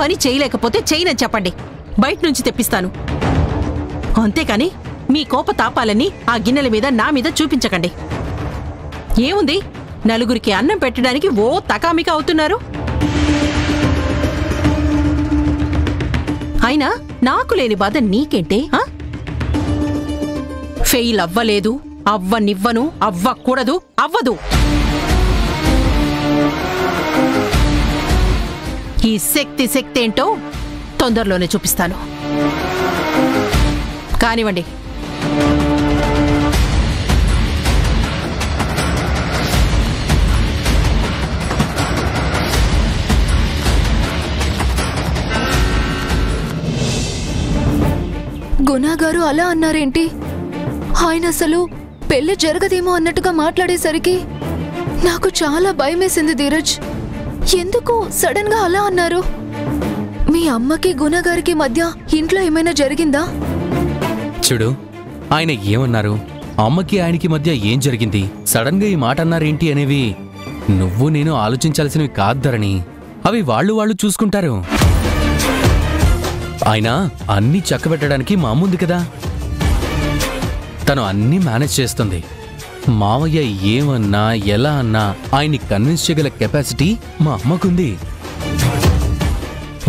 పని చేయలేకపోతే చేయనని చెప్పండి, బయట నుంచి తెప్పిస్తాను. అంతేకాని మీ కోపతాపాలన్నీ ఆ గిన్నెల మీద నా మీద చూపించకండి. ఏముంది, నలుగురికి అన్నం పెట్టడానికి ఓ తకామిక అవుతున్నారు. అయినా నాకు లేని బాధ నీకేంటే? ఫెయిల్ అవ్వలేదు, అవ్వనివ్వను, అవ్వకూడదు, అవ్వదు. ఈ శక్తి ఏంటో తొందరలోనే చూపిస్తాను. కానివ్వండి. గుణాగారు అలా అన్నారేంటి? ఆయన అసలు పెళ్లి జరగదేమో అన్నట్టుగా మాట్లాడేసరికి నాకు చాలా భయమేసింది ధీరజ్. ఎందుకు సడన్ గా అలా అన్నారు? మీ అమ్మకి గుణగారికి మధ్య ఇంట్లో ఏమైనా జరిగిందా? చూడు, ఆయన ఏమన్నారు, అమ్మకి ఆయనకి మధ్య ఏం జరిగింది, సడన్ గా ఈ మాట అన్నారేంటి అనేవి నువ్వు నేను ఆలోచించాల్సినవి కాద్దరని. అవి వాళ్ళు చూసుకుంటారు. ఆయన అన్నీ చక్కబెట్టడానికి మా అమ్ముంది కదా, తను అన్నీ మేనేజ్ చేస్తుంది. మావయ్య ఏమన్నా ఎలా అన్నా ఆయన్ని కన్విన్స్ చేయగల కెపాసిటీ మా అమ్మకుంది.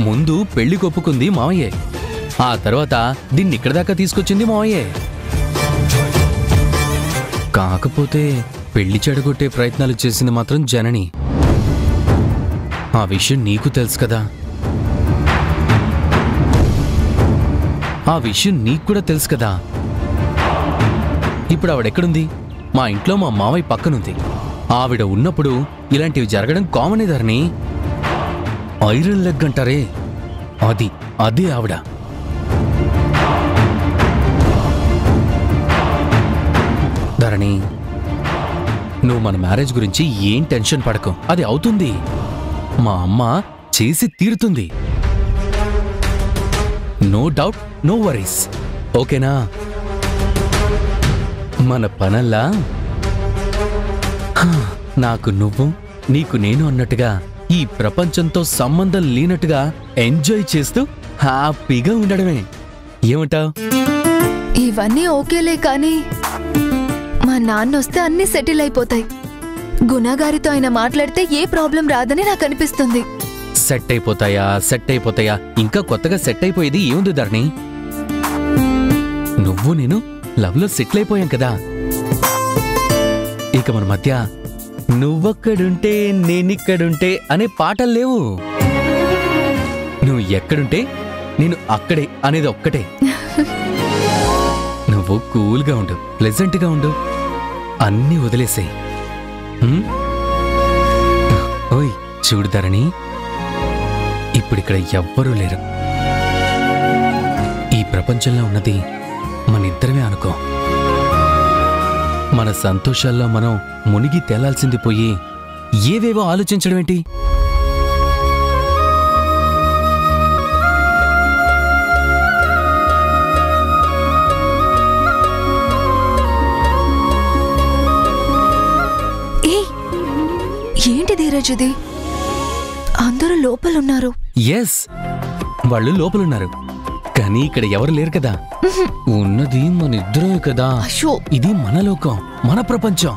ముందు పెళ్లి కొప్పుకుంది మావయ్యే, ఆ తర్వాత దీన్ని ఇక్కడి దాకా తీసుకొచ్చింది మావయ్యే. కాకపోతే పెళ్లి చెడగొట్టే ప్రయత్నాలు చేసింది మాత్రం జనని. ఆ విషయం నీకు తెలుసు కదా, ఆ విషయం నీకు కూడా తెలుసు కదా. ఇప్పుడు ఆవిడెక్కడుంది? మా ఇంట్లో మా మావయ్య పక్కనుంది. ఆవిడ ఉన్నప్పుడు ఇలాంటివి జరగడం కామనే ధరణి. ఐరన్ లెగ్ అంటారే, అదే ఆవిడ. ధరణి, నువ్వు మన మ్యారేజ్ గురించి ఏం టెన్షన్ పడకు, అది అవుతుంది. మా అమ్మ చేసి తీరుతుంది. No doubt, no worries. ఓకేనా? మన పనల్లా నాకు నువ్వు, నీకు నేను అన్నట్టుగా ఈ ప్రపంచంతో సంబంధం లేనట్టుగా ఎంజాయ్ చేస్తూ హ్యాపీగా ఉండడమే. ఏమంటావ్? ఇవన్నీ ఓకేలే, కానీ మా నాన్న వస్తే అన్నీ సెటిల్ అయిపోతాయి. గుణగారితో ఆయన మాట్లాడితే ఏ ప్రాబ్లం రాదని నాకు అనిపిస్తుంది. సెట్ అయిపోతాయా? ఇంకా కొత్తగా సెట్ అయిపోయేది ఏముంది ధరణి? నువ్వు నేను లవ్ లో సెటిల్ అయిపోయాం కదా. ఇక మన మధ్య నువ్వొక్కడుంటే నేనిక్కడుంటే అనే పాటలు లేవు. నువ్వు ఎక్కడుంటే నేను అక్కడే అనేది ఒక్కటే. నువ్వు కూల్గా ఉండు, ప్లెజెంట్గా ఉండు, అన్నీ వదిలేసాయి. ఓయ్ చూడు ధరణి, ఇప్పుడిక్కడ ఎవ్వరూ లేరు. ఈ ప్రపంచంలో ఉన్నది మనిద్దరమే అనుకో. మన సంతోషాల్లో మనం మునిగి తేలాల్సింది పోయి ఏవేవో ఆలోచించడం ఏంటి? ఏంటి ధీరజ్ ఇది? అందరూ లోపలున్నారు. ఎస్, వాళ్ళు లోపలున్నారు, కానీ ఇక్కడ ఎవరు లేరు కదా. ఉన్నది మన ఇద్దరే కదా. ఇది మన లోకం, మన ప్రపంచం.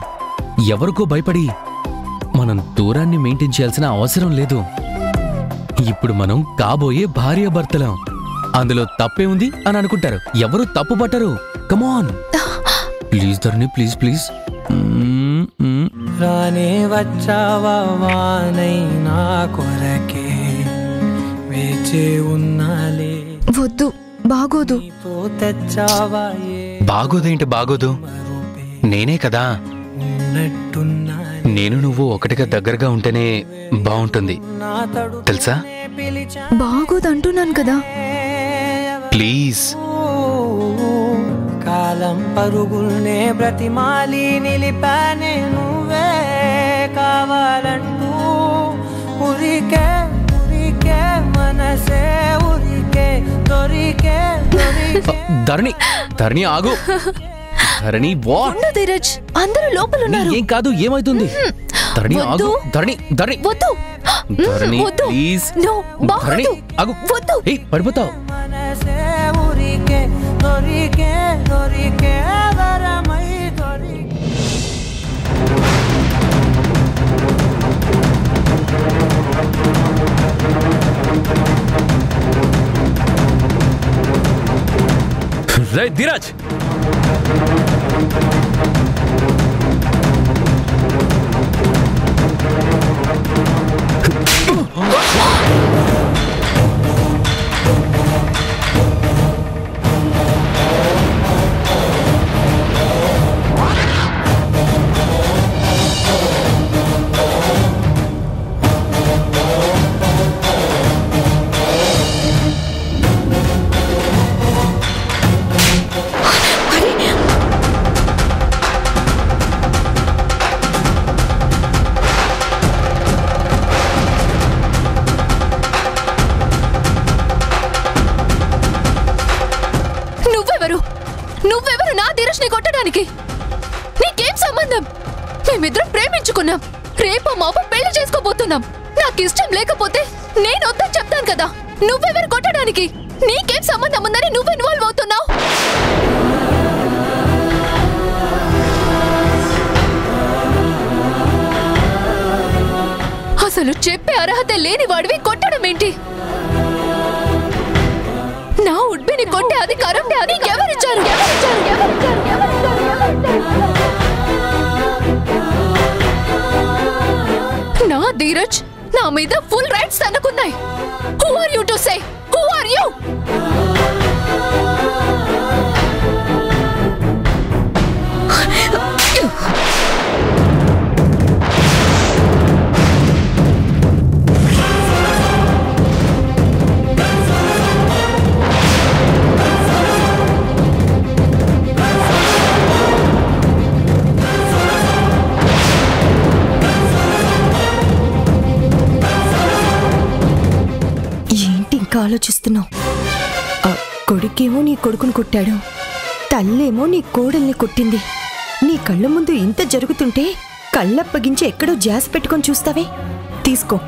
ఎవరికో భయపడి మనం దూరాన్ని మెయింటైన్ చేయాల్సిన అవసరం లేదు. ఇప్పుడు మనం కాబోయే భార్యాభర్తలం. అందులో తప్పే ఉంది అని అనుకుంటారు, ఎవరు తప్పు పట్టరు. Come on please Dharani, please please. రానే వచ్చావా వానైనా కొరకే వేచే ఉన్నాలే. వద్దు, బాగోదు. బాగోదేంటి? బాగోదు, నేనే కదా. నేను నువ్వు ఒకటిగా దగ్గరగా ఉంటేనే బాగుంటుంది, తెలుసా? బాగోదు అంటున్నాను కదా. ప్లీజ్. కాలం పరుగుల్నే బ్రతిమాలి నిలిపానే నువ్వే కావాలంటూ. ఉరికే ఉరికే మనసే ఉరికే దొరికే దొరికే. ధరణి ఆగు. ధరణి వాట్? ధీరజ్, అందరూ లోపలున్నారు. ఏం కాదు, ఏమైతుంది? ధరణి వద్దు. ఆగు ధరణి ధరణి వద్దు. ధరణి వద్దు. ప్లీజ్ No, ధరణి బాగోదు. ఆగు వద్దు. ఏయ్ పడిపోతావు మనసే ఊరికే దొరికే దొరికే వరమై దొరికే రే ధీరజ్ నువ్వెవరు నా ధీరజ్ని కొట్టడానికి? నీకేం సంబంధం? మేమిద్దరం ప్రేమించుకున్నాం, రేపు మాపు పెళ్లి చేసుకోబోతున్నాం. నాకు ఇష్టం లేకపోతే నేను వద్దని చెప్తాను కదా. నువ్వెవరు కొట్టడానికి? నీకేం సంబంధం ఉందని నువ్వు ఇన్వాల్వ్ అవుతున్నావు? అసలు చెప్పే అర్హత లేని వాడివి కొట్టడం ఏంటి? నా ఉడ్బిని కొట్టే అధికారం ఎవరిచ్చారు? నా ధీరజ్ నా మీద ఫుల్ రైట్స్ అనుకున్నాయి. Who are you to say? Who are you? ఆలోచిస్తున్నావు? కొడుకేమో నీ కొడుకును కొట్టాడు, తల్లేమో నీ కోడల్ని కొట్టింది. నీ కళ్ళ ముందు ఇంత జరుగుతుంటే కళ్ళప్పగించి ఎక్కడో జాస్ పెట్టుకొని చూస్తావే? తీసుకో,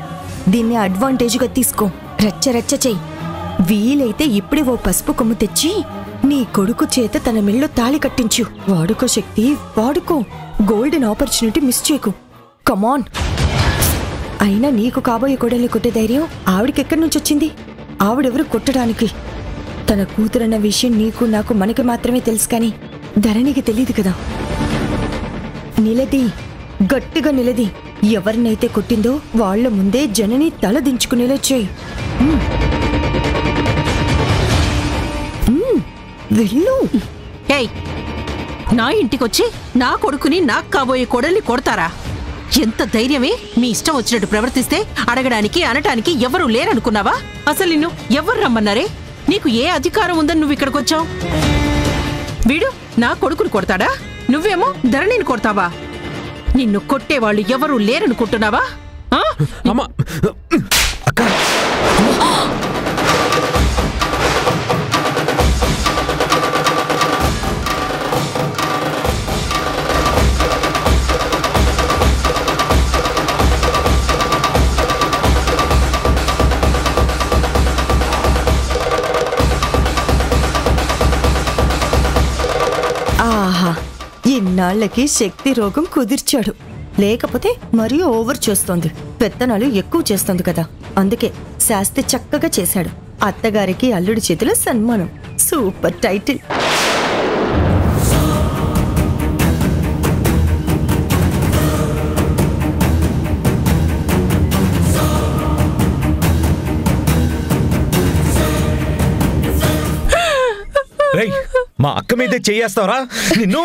దీన్ని అడ్వాంటేజ్గా తీసుకో, రచ్చ రచ్చ చెయ్యి. వీలైతే ఇప్పుడే ఓ పసుపు కొమ్ము తెచ్చి నీ కొడుకు చేత తన మెళ్ళో తాళి కట్టించు. వాడుకో శక్తి, వాడుకో. గోల్డెన్ ఆపర్చునిటీ మిస్ చేయకు. కమాన్. అయినా నీకు కాబోయే కోడల్ని కొట్టే ధైర్యం ఆవిడకెక్కడి నుంచి వచ్చింది? ఆవిడెవరు కొట్టడానికి? తన కూతురన్న విషయం నీకు నాకు మనకి మాత్రమే తెలుసు, కానీ ధరణికి తెలియదు కదా. నిలది, గట్టిగా నిలది. ఎవరినైతే కొట్టిందో వాళ్ల ముందే జనని తల దించుకునేలా చేయి. వెళ్ళు. ఏయ్, నా ఇంటికొచ్చి నా కొడుకుని నాకు కాబోయే కోడల్ని కొడతారా? ఎంత ధైర్యమే? మీ ఇష్టం వచ్చినట్టు ప్రవర్తిస్తే అడగడానికి అనటానికి ఎవరూ లేరనుకున్నావా? అసలు నిన్ను ఎవరు రమ్మన్నారే? నీకు ఏ అధికారం ఉందని నువ్వు ఇక్కడికొచ్చావు? వీడు నా కొడుకుని కొడతాడా? నువ్వేమో ధరణిని కొడతావా? నిన్ను కొట్టేవాళ్ళు ఎవరూ లేరనుకుంటున్నావా? ఆహా, ఇన్నాళ్లకి శక్తి రోగం కుదిర్చాడు. లేకపోతే మరీ ఓవర్ చేస్తోంది, పెత్తనాలు ఎక్కువ చేస్తోంది కదా. అందుకే శాస్తి చక్కగా చేశాడు. అత్తగారికి అల్లుడి చేతిలో సన్మానం. Super title. మా అక్క మీదే చెయ్యేస్తావరా నిన్ను?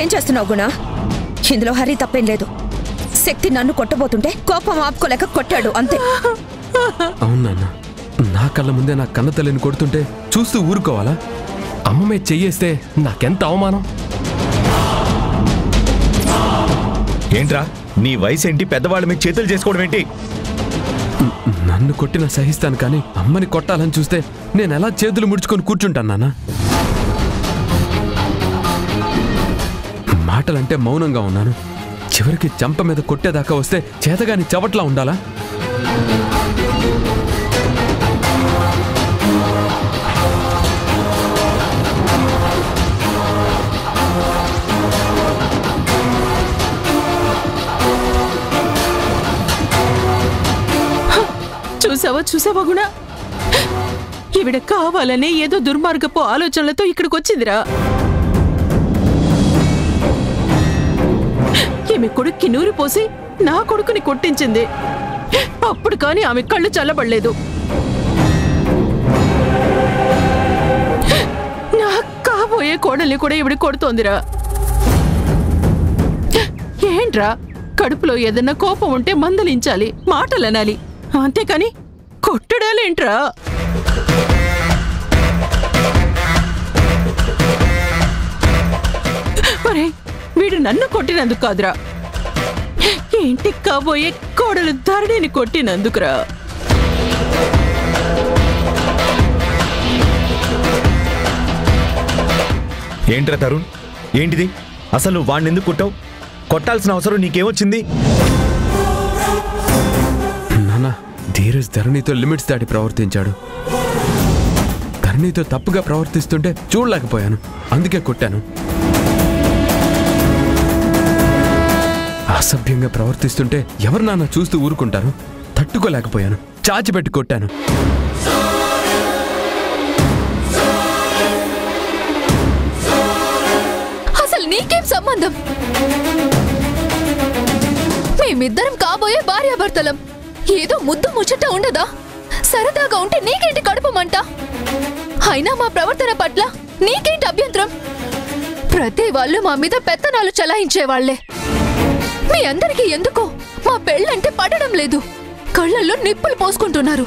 ఏం చేస్తున్నావు గుణ? ఇందులో హరి తప్పేం లేదు. శక్తి నన్ను కొట్టబోతుంటే కోపం ఆపుకోలేక కొట్టాడు, అంతే. అవునా? నా కళ్ళ ముందే నా కన్న తల్లిని కొడుతుంటే చూస్తూ ఊరుకోవాలా? అమ్మ మీద చెయ్యేస్తే నాకెంత అవమానం. ఏంట్రా నీ వయసు ఏంటి? పెద్దవాళ్ళ మీద చేతులు చేసుకోవడం ఏంటి? నన్ను కొట్టినా సహిస్తాను, కానీ అమ్మని కొట్టాలని చూస్తే నేను ఎలా చేతులు ముడుచుకొని కూర్చుంటాను నాన్న? మాటలంటే మౌనంగా ఉన్నాను, చివరికి చంప మీద కొట్టేదాకా వస్తే చేతగాని చవట్లా ఉండాలా? చూసావా గుణ, ఈవిడ కావాలనే ఏదో దుర్మార్గపు ఆలోచనలతో ఇక్కడికి వచ్చిందిరా. ఈమె కొడుక్కి నూరి పోసి నా కొడుకుని కొట్టించింది. అప్పుడు కానీ ఆమె కళ్ళు చల్లబడలేదు. నా కాబోయే కోడల్ని కూడా ఈవిడ కొడుతోందిరా. ఏంట్రా, కడుపులో ఏదన్నా కోపం ఉంటే మందలించాలి, మాటలు అనాలి, అంతేకాని కొట్టడాలేంట్రా? మరే వీడు నన్ను కొట్టినందుకు కాదురా, ఇంటికి కాబోయే కోడలు ధరణిని కొట్టినందుకురా. ఏంట్రా తరుణ్, ఏంటిది? అసలు వాణ్ణి ఎందుకు కొట్టావు? కొట్టాల్సిన అవసరం నీకేమొచ్చింది? నానా, ధీరజ్ ధరణితో లిమిట్స్ దాటి ప్రవర్తించాడు. ధరణితో తప్పుగా ప్రవర్తిస్తుంటే చూడలేకపోయాను, అందుకే కొట్టాను. అసభ్యంగా ప్రవర్తిస్తుంటే ఎవరు నాన్న చూస్తూ ఊరుకుంటారు? తట్టుకోలేకపోయాను, చాచిపెట్టి కొట్టాను. అసలు నీకేం సంబంధం? మేమిద్దరం కాబోయే భార్యాభర్తలం. ఏదో ముద్దు ముచ్చట ఉండదా? సరదాగా ఉంటే నీకేంటి కడుపుమంట? అయినా మా ప్రవర్తన పట్ల నీకేంటి అభ్యంతరం? ప్రతి వాళ్ళు మా మీద పెత్తనాలు చలాయించేవాళ్లే. మీ అందరికీ ఎందుకో మా పెళ్ళంటే పడడం లేదు. కళ్ళల్లో నిప్పులు పోసుకుంటున్నారు.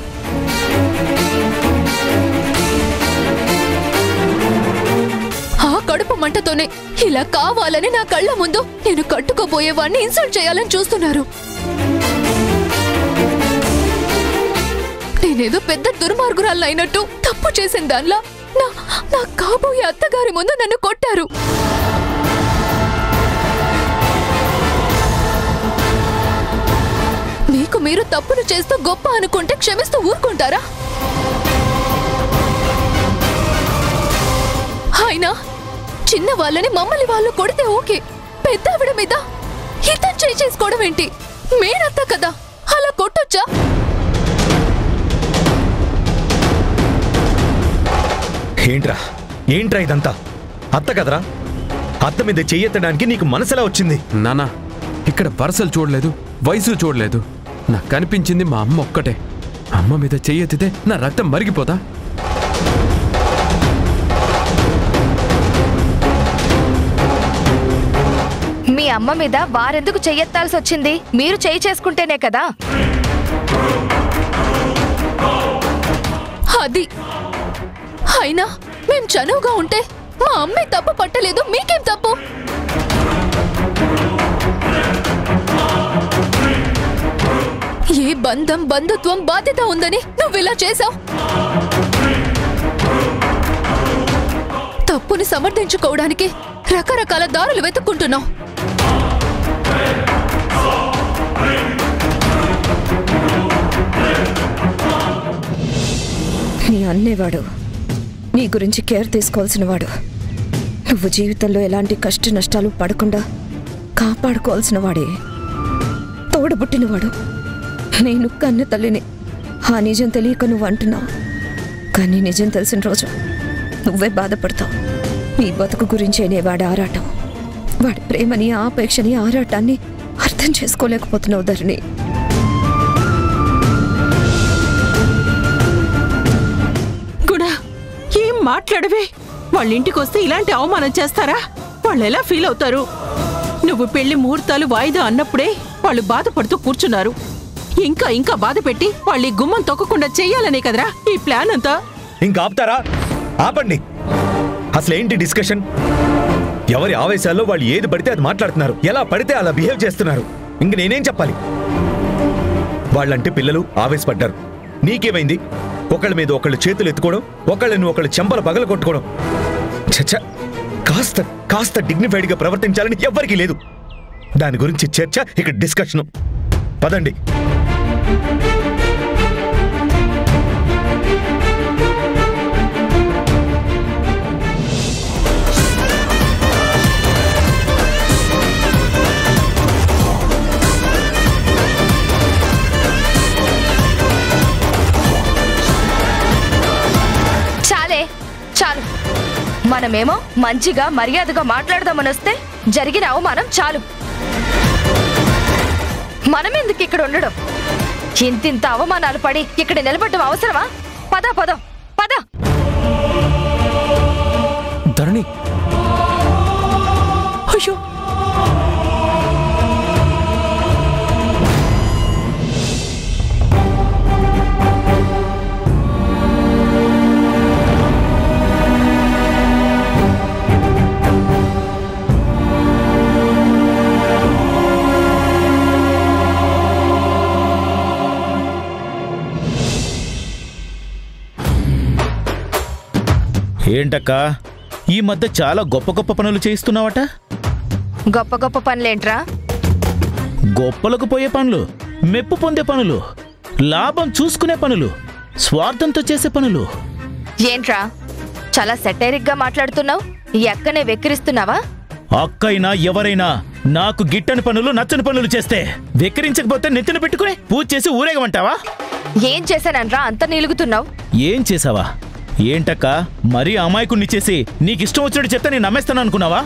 ఆ కడుపు మంటతోనే ఇలా కావాలని నా కళ్ళ ముందు నేను కట్టుకోబోయేవాడిని ఇన్సల్ట్ చేయాలని చూస్తున్నారు. నేనేదో పెద్ద దుర్మార్గురాలు అయినట్టు తప్పు చేసిన దానిలా నా కాబోయే అత్తగారి ముందు నన్ను కొట్టారు. మీకు మీరు తప్పులు చేస్తూ గొప్ప అనుకుంటే క్షమిస్తూ ఊరుకుంటారా? అయినా చిన్న వాళ్ళని మమ్మల్ని వాళ్ళు కొడితే ఓకే, పెద్దావిడ మీద హితం చేసుకోవడం ఏంటి? మేనత్త కదా, అలా కొట్టొచ్చా? ఏంట్రా ఇదంతా? అత్త కదరా, అత్త మీద చెయ్యెత్తడానికి నీకు మనసులా వచ్చింది? నానా, ఇక్కడ వరసలు చూడలేదు, వయసు చూడలేదు. నాకు కనిపించింది మా అమ్మ ఒక్కటే. అమ్మ మీద చెయ్యెత్తితే నా రక్తం మరిగిపోదా? మీ అమ్మ మీద వారెందుకు చెయ్యెత్తాల్సి వచ్చింది? మీరు చెయ్యి చేసుకుంటేనే కదా. అది అయినా మేం చనువుగా ఉంటే మా అమ్మే తప్పు పట్టలేదు, మీకేం తప్పు? ఏ బంధం, బంధుత్వం, బాధ్యత ఉందని నువ్విలా చేశావు? తప్పుని సమర్థించుకోవడానికి రకరకాల దారులు వెతుక్కుంటున్నావు. నీ అన్నేవాడు, నీ గురించి కేర్ తీసుకోవాల్సిన వాడు, నువ్వు జీవితంలో ఎలాంటి కష్ట నష్టాలు పడకుండా కాపాడుకోవాల్సిన వాడే, తోడబుట్టినవాడు. నేను కన్న తల్లిని. ఆ నిజం తెలియక నువ్వు అంటున్నావు, కానీ నిజం తెలిసిన రోజు నువ్వే బాధపడతావు. నీ బతుకు గురించేనే వాడి ఆరాటం, వాడి ప్రేమని, ఆపేక్షని, ఆరాటాన్ని అర్థం చేసుకోలేకపోతున్నావు ధరణి. గుడా, ఏం మాట్లాడవే? వాళ్ళ ఇంటికి వస్తే ఇలాంటి అవమానం చేస్తారా? వాళ్ళు ఎలా ఫీల్ అవుతారు? నువ్వు పెళ్లి ముహూర్తాలు వాయిదా అన్నప్పుడే వాళ్ళు బాధపడుతూ కూర్చున్నారు. ఇంకా ఇంకా బాధ పెట్టి వాళ్ళు ఈ గుమ్మం తొక్కకుండా చెయ్యాలనే కదరా ఈ ప్లాన్ అంతా. ఇంకా ఆపుతారా? ఆపండి. అసలేంటి డిస్కషన్? ఎవరి ఆవేశాల్లో వాళ్ళు ఏది పడితే అది మాట్లాడుతున్నారు, ఎలా పడితే అలా బిహేవ్ చేస్తున్నారు. ఇంక నేనేం చెప్పాలి? వాళ్ళంటే పిల్లలు ఆవేశపడ్డారు. నీకేమైంది? ఒకళ్ళ మీద ఒకళ్ళు చేతులు ఎత్తుకోవడం, ఒకళ్ళని ఒకళ్ళు చెంపల పగల కొట్టుకోవడం. చచ్చ, కాస్త డిగ్నిఫైడ్గా ప్రవర్తించాలని ఎవ్వరికీ లేదు. దాని గురించి చర్చ, ఇక్కడ డిస్కషను. పదండి. చాలు, మనమేమో మంచిగా మర్యాదగా మాట్లాడదామని వస్తే జరిగిన అవమానం చాలు. మనమెందుకు ఇక్కడ ఉండడం? ఇంతింత అవమానాలు పడి ఇక్కడ నిలబడ్డం అవసరమా? పద పద పద. ధరణి, అయ్యో ఏంటక్కా, ఈ మధ్య చాలా గొప్ప గొప్ప పనులు చేయిస్తున్నావట? గొప్ప గొప్ప పనులేంట్రా? గొప్పలకు పోయే పనులు, మెప్పు పొందే పనులు, లాభం చూసుకునే పనులు, స్వార్థంతో చేసే పనులు. ఏంట్రా చాలా సెటైరిక్ గా మాట్లాడుతున్నావు? ఎక్కనే వెక్కిరిస్తున్నావా? అక్కైనా ఎవరైనా నాకు గిట్టని పనులు, నచ్చని పనులు చేస్తే వెక్కిరించకపోతే నెత్తిన పెట్టుకుని పూజ చేసి ఊరేగమంటావా? ఏం చేశానన్రా అంత నిలుగుతున్నావు? ఏం చేసావా? ఏంటక్కా, మరీ అమాయకుణ్ణి చేసి నీకిష్టం వచ్చినట్టు చెప్తే నేను నమ్మేస్తాను అనుకున్నావా?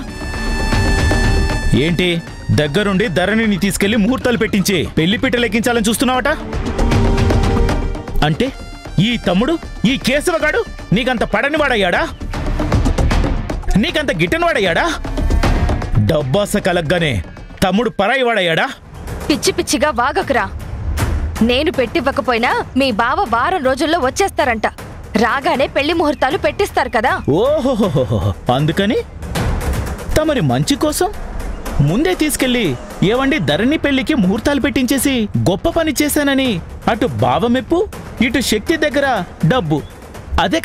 ఏంటి, దగ్గరుండి ధరణిని తీసుకెళ్లి ముహూర్తాలు పెట్టించి పెళ్లిపీట లెక్కించాలని చూస్తున్నావట? అంటే ఈ తమ్ముడు, ఈ కేశవగాడు నీకంత పడనివాడయ్యాడా? నీకంత గిట్టనివాడయ్యాడా? డబ్బాస కలగ్గానే తమ్ముడు పరాయివాడయ్యాడా? పిచ్చి పిచ్చిగా వాగకురా. నేను పెట్టివ్వకపోయినా మీ బావ వారం రోజుల్లో వచ్చేస్తారంట. రాగానే పెళ్లి ముహూర్తాలు పెట్టిస్తారు కదా. ఓహోహోహో, అందుకని తమరి మంచి కోసం ముందే తీసుకెళ్లి ఏవండి ధరణి పెళ్లికి ముహూర్తాలు పెట్టించేసి గొప్ప పని చేశానని అటు బావమెప్పు, ఇటు శక్తి దగ్గర డబ్బు. అదే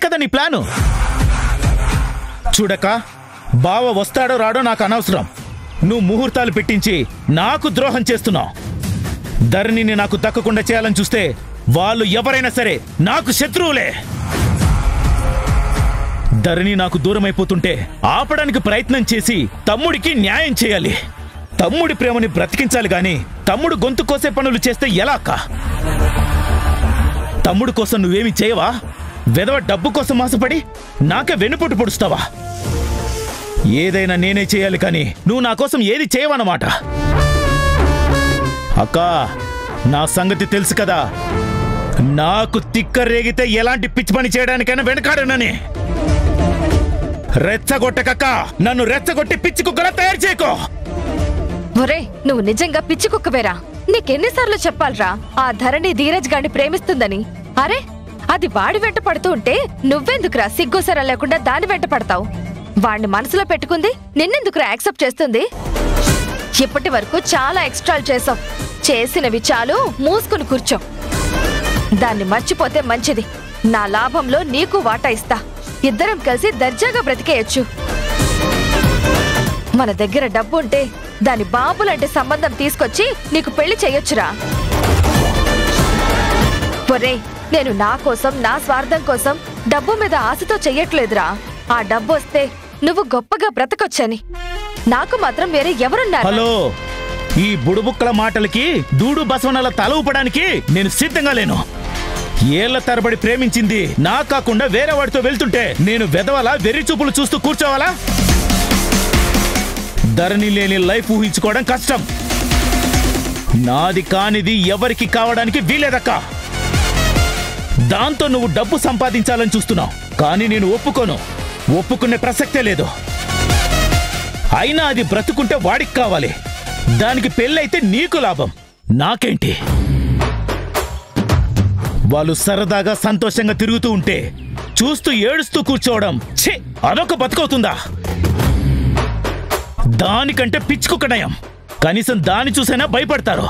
కదా నీ ప్లాను. చూడక, బావ వస్తాడో రాడో నాకు అనవసరం. నువ్వు ముహూర్తాలు పెట్టించి నాకు ద్రోహం చేస్తున్నావు. ధరణిని నాకు దక్కకుండా చేయాలని చూస్తే వాళ్ళు ఎవరైనా సరే నాకు శత్రువులే. ధరణి నాకు దూరమైపోతుంటే ఆపడానికి ప్రయత్నం చేసి తమ్ముడికి న్యాయం చేయాలి. తమ్ముడి ప్రేమని బ్రతికించాలి గాని తమ్ముడు గొంతు కోసే పనులు చేస్తే ఎలా అక్క? తమ్ముడు కోసం నువ్వేమి చేయవా? వెధవ డబ్బు కోసం ఆశపడి నాకే వెన్నుపోటు పొడుస్తావా? ఏదైనా నేనే చేయాలి కానీ నువ్వు నా కోసం ఏది చేయవన్నమాట. అక్కా, నా సంగతి తెలుసు కదా. నాకు తిక్క రేగితే ఎలాంటి పిచ్చి పని చేయడానికైనా వెనకాడనని. రెచ్చగొట్టకక్క, నన్ను రెచ్చగొట్టి పిచ్చి కుక్కలా తయారు చేయకో. ఒరే, నువ్వు నిజంగా పిచ్చి కుక్కవేరా? నీకెన్నిసార్లు చెప్పాలరా ఆ ధరణి ధీరజ్ గాడిని ప్రేమిస్తుందని? అరే, అది వాడి వెంట పడుతూ ఉంటే నువ్వెందుకురా సిగ్గుసరా లేకుండా దాని వెంట పడతావు? వాడిని మనసులో పెట్టుకుంది నిన్నెందుకురా యాక్సెప్ట్ చేస్తుంది? ఇప్పటి వరకు చాలా ఎక్స్ట్రాలు చేసావు. చేసినవి చాలు, మూసుకుని కూర్చో. దాన్ని మర్చిపోతే మంచిది. నా లాభంలో నీకు వాటా ఇస్తా. ఇద్దరం కలిసి దర్జాగా బ్రతికేయచ్చు. మన దగ్గర డబ్బు ఉంటే దాని బాబులంటే సంబంధం తీసుకొచ్చి నీకు పెళ్లి చేయొచ్చురా. ఒరే, నేను నా కోసం, నా స్వార్థం కోసం డబ్బు మీద ఆశతో చెయ్యట్లేదురా. ఆ డబ్బు వస్తే నువ్వు గొప్పగా బ్రతకొచ్చని. నాకు మాత్రం వేరే ఎవరున్నారు? హలో, ఈ బుడుబుక్కల మాటలకి దూడు బసవనల తల ఊపడానికి నేను సిద్ధంగా లేను. ఏళ్ల తరబడి ప్రేమించింది నా కాకుండా వేరే వాడితో వెళ్తుంటే నేను వెదవలా వెర్రి చూపులు చూస్తూ కూర్చోవాలా? ధరణి లేని లైఫ్ ఊహించుకోవడం కష్టం. నాది కానిది ఎవరికి కావడానికి వీలేదక్కా. దాంతో నువ్వు డబ్బు సంపాదించాలని చూస్తున్నావు, కానీ నేను ఒప్పుకునే ప్రసక్తే లేదు. అయినా అది బ్రతుకుంటే వాడికి కావాలి. దానికి పెళ్ళైతే నీకు లాభం, నాకేంటి? వాళ్ళు సరదాగా సంతోషంగా తిరుగుతూ ఉంటే చూస్తూ ఏడుస్తూ కూర్చోవడం ఛీ, అదొక బతుకవుతుందా? దానికంటే పిచ్చుకుక్క నయం. కనీసం దాన్ని చూసైనా భయపడతారు.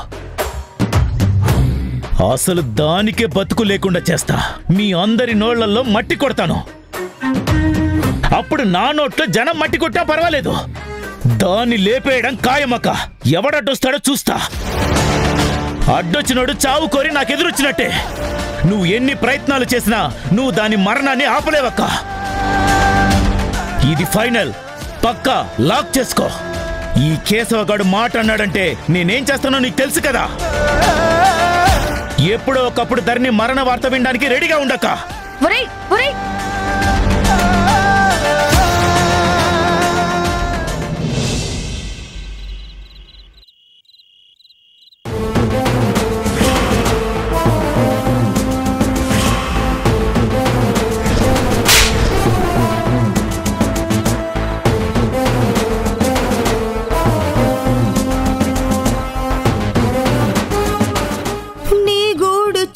అసలు దానికే బతుకు లేకుండా చేస్తా. మీ అందరి నోళ్లలో మట్టి కొడతాను. అప్పుడు నా నోట్లో జనం మట్టి కొట్టా పర్వాలేదు. దాన్ని లేపేయడం ఖాయమక్క. ఎవడడ్డొస్తాడో చూస్తా. అడ్డొచ్చినోడు చావు కోరి నాకెదురొచ్చినట్టే. నువ్వు ఎన్ని ప్రయత్నాలు చేసినా నువ్వు దాని మరణాన్ని ఆపలేవక్క. ఇది ఫైనల్. పక్కా లాక్ చేసుకో. ఈ కేశవగాడు మాట అన్నాడంటే నేనేం చేస్తానో నీకు తెలుసు కదా. ఎప్పుడో ఒకప్పుడు ధరణి మరణ వార్త వినడానికి రెడీగా ఉండక్క.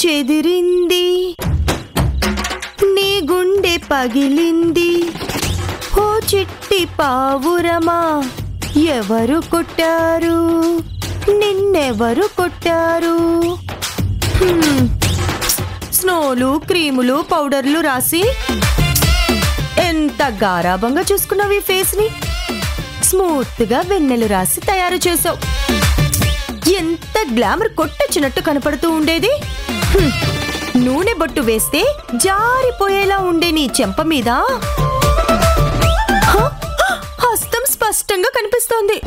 చెదిరింది, నీ గుండె పగిలింది. ఓ చిట్టి పావురమా, ఎవరు కొట్టారు, నిన్నెవరు కొట్టారు? స్నోలు, క్రీములు, పౌడర్లు రాసి ఎంత గారాబంగా చూసుకున్నావు ఈ ఫేస్ ని. స్మూత్ గా వెన్నెలు రాసి తయారు చేసావు. ఎంత గ్లామర్ కొట్టొచ్చినట్టు కనపడుతూ ఉండేది. నూనె బొట్టు వేస్తే జారిపోయేలా ఉండే నీ చెంప మీద హస్తం స్పష్టంగా కనిపిస్తోంది.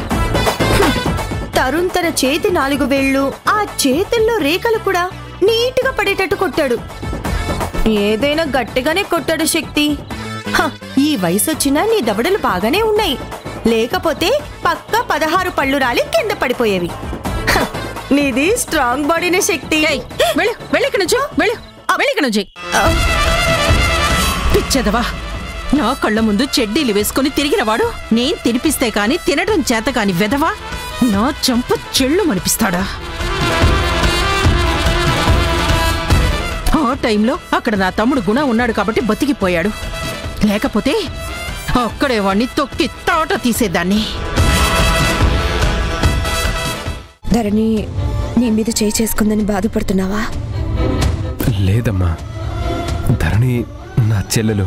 తరుణ్ తన చేతి 4 వేళ్ళు, ఆ చేతుల్లో రేఖలు కూడా నీట్గా పడేటట్టు కొట్టాడు. ఏదైనా గట్టిగానే కొట్టాడు శక్తి. ఈ వయసొచ్చినా నీ దవడలు బాగానే ఉన్నాయి. లేకపోతే పక్కా 16 పళ్ళు రాలి కింద పడిపోయేవి. నీది స్ట్రాంగ్ బాడీనే శక్తి. పిచ్చదవా, నా కళ్ళ ముందు చెడ్డీలు వేసుకుని తిరిగినవాడు నేను తినిపిస్తే కాని తినడం చేత కాని వెదవా నా చంప చెళ్ళు మనిపిస్తాడా? ఆ టైంలో అక్కడ నా తమ్ముడు గుణ ఉన్నాడు కాబట్టి బతికిపోయాడు. లేకపోతే అక్కడే వాణ్ణి తొక్కి తాట తీసేదాన్ని. ధరణి నీ మీద చేయి చేసుకుందని బాధపడుతున్నావా? లేదమ్మా, ధరణి నా చెల్లెలు.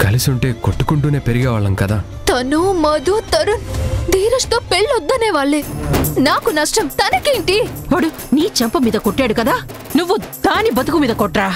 కలిసి ఉంటే కొట్టుకుంటూనే పెరిగేవాళ్ళం కదా. తను, మధు, తరుణ్ ధీరజ్ తో పెళ్ళొద్దనే వాళ్ళే. నాకు నష్టం, తనకేంటి? వాడు నీ చెంప మీద కొట్టాడు కదా, నువ్వు దాని బతుకు మీద కొట్రా.